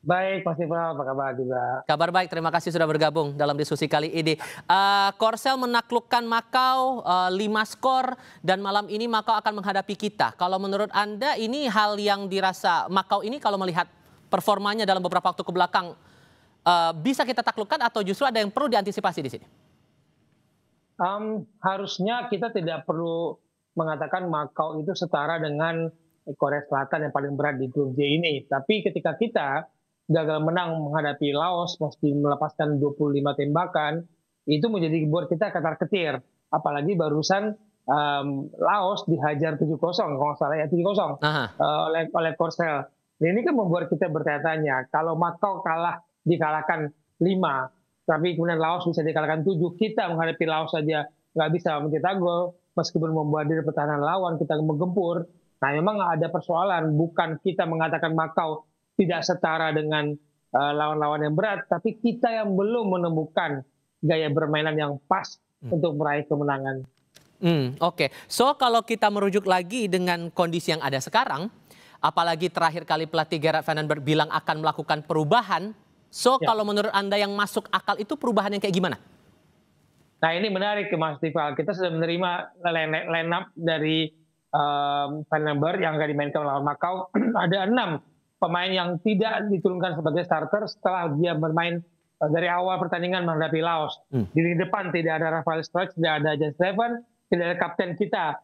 Baik, Mas Iqbal, apa kabar juga? Kabar baik, terima kasih sudah bergabung dalam diskusi kali ini. Korsel menaklukkan Makau 5 skor dan malam ini Makau akan menghadapi kita. Kalau menurut Anda ini hal yang dirasa Makau ini kalau melihat performanya dalam beberapa waktu ke belakang bisa kita taklukkan atau justru ada yang perlu diantisipasi di sini? Harusnya kita tidak perlu mengatakan Makau itu setara dengan Korea Selatan yang paling berat di grup J ini. Tapi ketika kita gagal menang menghadapi Laos, mesti melepaskan 25 tembakan, itu menjadi buat kita ketar-ketir. Apalagi barusan Laos dihajar 7-0, kalau nggak salah ya 7-0 oleh Korsel. Dan ini kan membuat kita bertanya-tanya, kalau Makau dikalahkan 5, tapi kemudian Laos bisa dikalahkan 7, kita menghadapi Laos saja nggak bisa mencetak gol, meskipun membuat diri pertahanan lawan kita menggempur. Nah, memang ada persoalan, bukan kita mengatakan Makau tidak setara dengan lawan-lawan yang berat, tapi kita yang belum menemukan gaya permainan yang pas untuk meraih kemenangan. Oke. So kalau kita merujuk lagi dengan kondisi yang ada sekarang, apalagi terakhir kali pelatih Gerard Vandenberg bilang akan melakukan perubahan, kalau menurut Anda yang masuk akal itu perubahan yang kayak gimana? Nah, ini menarik Mas Tifal. Kita sudah menerima line up dari Vandenberg yang akan dimainkan melawan Makau. Ada 6 pemain yang tidak diturunkan sebagai starter setelah dia bermain dari awal pertandingan menghadapi Laos. Di lini depan tidak ada Rafael Struijk, tidak ada Jens Steven, tidak ada kapten kita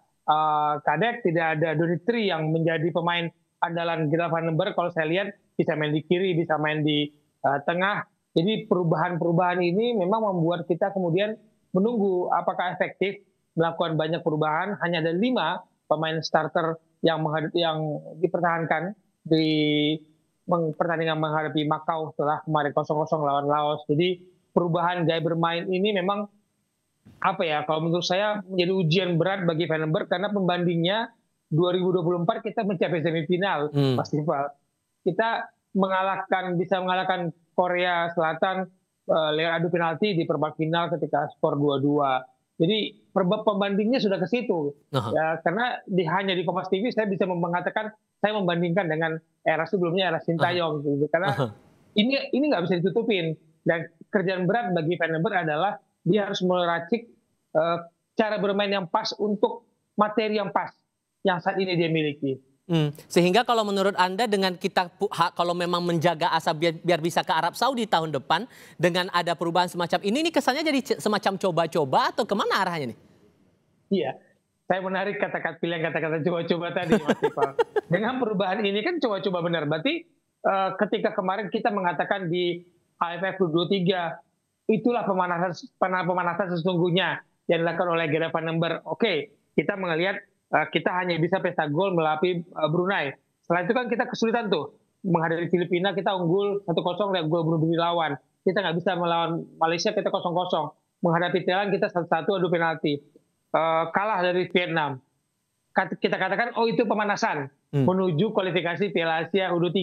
Kadek, tidak ada Donitri yang menjadi pemain andalan Gerard Vandenberg. Kalau saya lihat bisa main di kiri, bisa main di tengah. Jadi perubahan-perubahan ini memang membuat kita kemudian menunggu apakah efektif melakukan banyak perubahan. Hanya ada 5 pemain starter yang dipertahankan di pertandingan menghadapi Makau setelah kemarin 0-0 lawan Laos. Jadi perubahan gaya bermain ini memang kalau menurut saya menjadi ujian berat bagi Vandenberg karena pembandingnya 2024 kita mencapai semifinal, Mas Iqbal. Kita bisa mengalahkan Korea Selatan lewat adu penalti di perempat final ketika skor 2-2. Jadi pembandingnya sudah ke situ. Ya, karena hanya di Kompas TV saya bisa mengatakan saya membandingkan dengan era sebelumnya, era Sintayong gitu. Karena ini nggak bisa ditutupin. Dan kerjaan berat bagi Vandenberg adalah dia harus meracik cara bermain yang pas untuk materi yang pas yang saat ini dia miliki. Sehingga kalau menurut Anda dengan kita kalau memang menjaga asa biar bisa ke Arab Saudi tahun depan dengan ada perubahan semacam ini kesannya jadi semacam coba-coba atau kemana arahnya nih? Iya, saya menarik pilihan kata-kata coba-coba tadi, Mas Iqbal. Dengan perubahan ini kan coba-coba benar. Berarti ketika kemarin kita mengatakan di AFF U23 itulah pemanasan sesungguhnya yang dilakukan oleh Gerard Vandenberg. Oke, kita melihat kita hanya bisa pesta gol melalui Brunei. Setelah itu kan kita kesulitan tuh. Menghadapi Filipina kita unggul 1-0 dan gol bunuh diri lawan. Kita nggak bisa melawan Malaysia, kita 0-0. Menghadapi Thailand kita 1-1 adu penalti. Kalah dari Vietnam. Kita katakan, oh itu pemanasan. Menuju kualifikasi Piala Asia U23.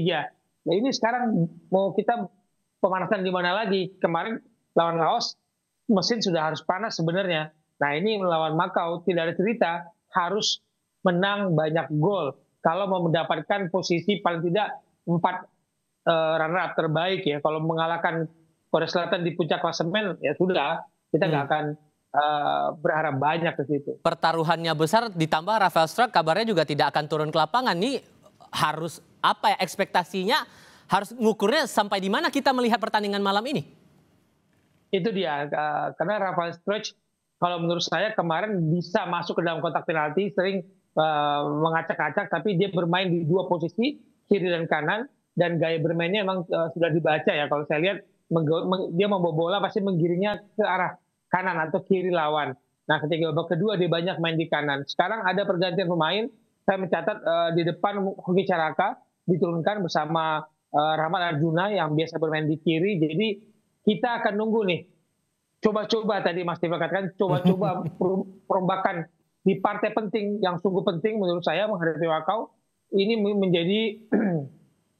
Nah ini sekarang mau kita pemanasan di mana lagi? Kemarin lawan Laos, mesin sudah harus panas sebenarnya. Nah ini melawan Makau, tidak ada cerita harus menang banyak gol kalau mau mendapatkan posisi paling tidak 4 runner-up terbaik ya. Kalau mengalahkan Korea Selatan di puncak klasemen ya sudah, kita nggak akan berharap banyak ke situ. Pertaruhannya besar ditambah Rafael Struijk kabarnya juga tidak akan turun ke lapangan. Nih harus ekspektasinya harus ngukurnya sampai di mana kita melihat pertandingan malam ini? Itu dia, karena Rafael Struijk kalau menurut saya kemarin bisa masuk ke dalam kotak penalti, sering mengacak-acak, tapi dia bermain di 2 posisi, kiri dan kanan, dan gaya bermainnya memang sudah dibaca ya. Kalau saya lihat, dia membawa bola pasti menggiringnya ke arah kanan atau kiri lawan. Nah ketika babak kedua dia banyak main di kanan. Sekarang ada pergantian pemain, saya mencatat di depan Hoki Caraka diturunkan bersama Rahmat Arjuna yang biasa bermain di kiri. Jadi kita akan nunggu nih. Coba-coba tadi Mas Tifal katakan, coba-coba perombakan di partai penting yang sungguh penting menurut saya menghadapi Makau. Ini menjadi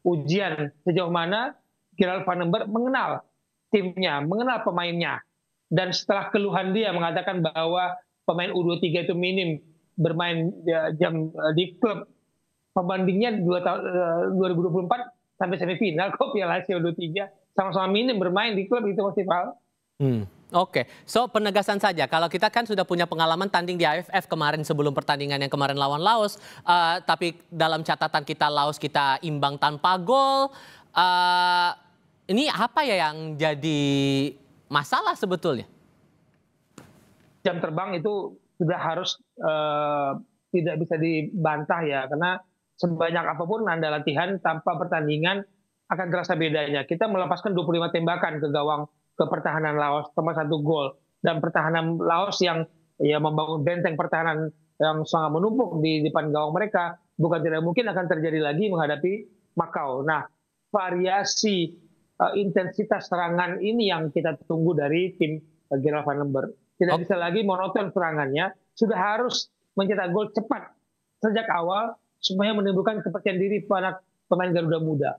ujian sejauh mana Gerard Vandenberg mengenal timnya, mengenal pemainnya. Dan setelah keluhan dia mengatakan bahwa pemain U23 itu minim bermain di klub, pembandingnya 2024 sampai semifinal kok Piala Asia U23. Sama-sama minim bermain di klub itu, Mas Ival. Oke, so penegasan saja. Kalau kita kan sudah punya pengalaman tanding di AFF kemarin sebelum pertandingan yang kemarin lawan Laos, tapi dalam catatan kita Laos kita imbang tanpa gol. Ini apa ya yang jadi masalah sebetulnya? Jam terbang itu sudah harus tidak bisa dibantah ya, karena sebanyak apapun Anda latihan tanpa pertandingan akan terasa bedanya. Kita melepaskan 25 tembakan ke gawang ke pertahanan Laos tambah 1 gol, dan pertahanan Laos yang ya membangun benteng pertahanan yang sangat menumpuk di depan gawang mereka, bukan tidak mungkin akan terjadi lagi menghadapi Makau. Nah, variasi intensitas serangan ini yang kita tunggu dari tim Gerald van Lember. Tidak bisa lagi monoton serangannya, sudah harus mencetak gol cepat sejak awal supaya menimbulkan kepercayaan diri pada pemain Garuda Muda.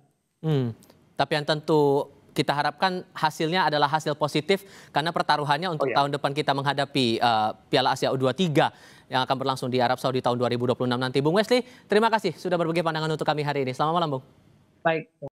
Tapi yang tentu kita harapkan hasilnya adalah hasil positif, karena pertaruhannya untuk tahun depan kita menghadapi Piala Asia U23 yang akan berlangsung di Arab Saudi tahun 2026 nanti. Bung Wesley, terima kasih sudah berbagi pandangan untuk kami hari ini. Selamat malam, Bung. Baik.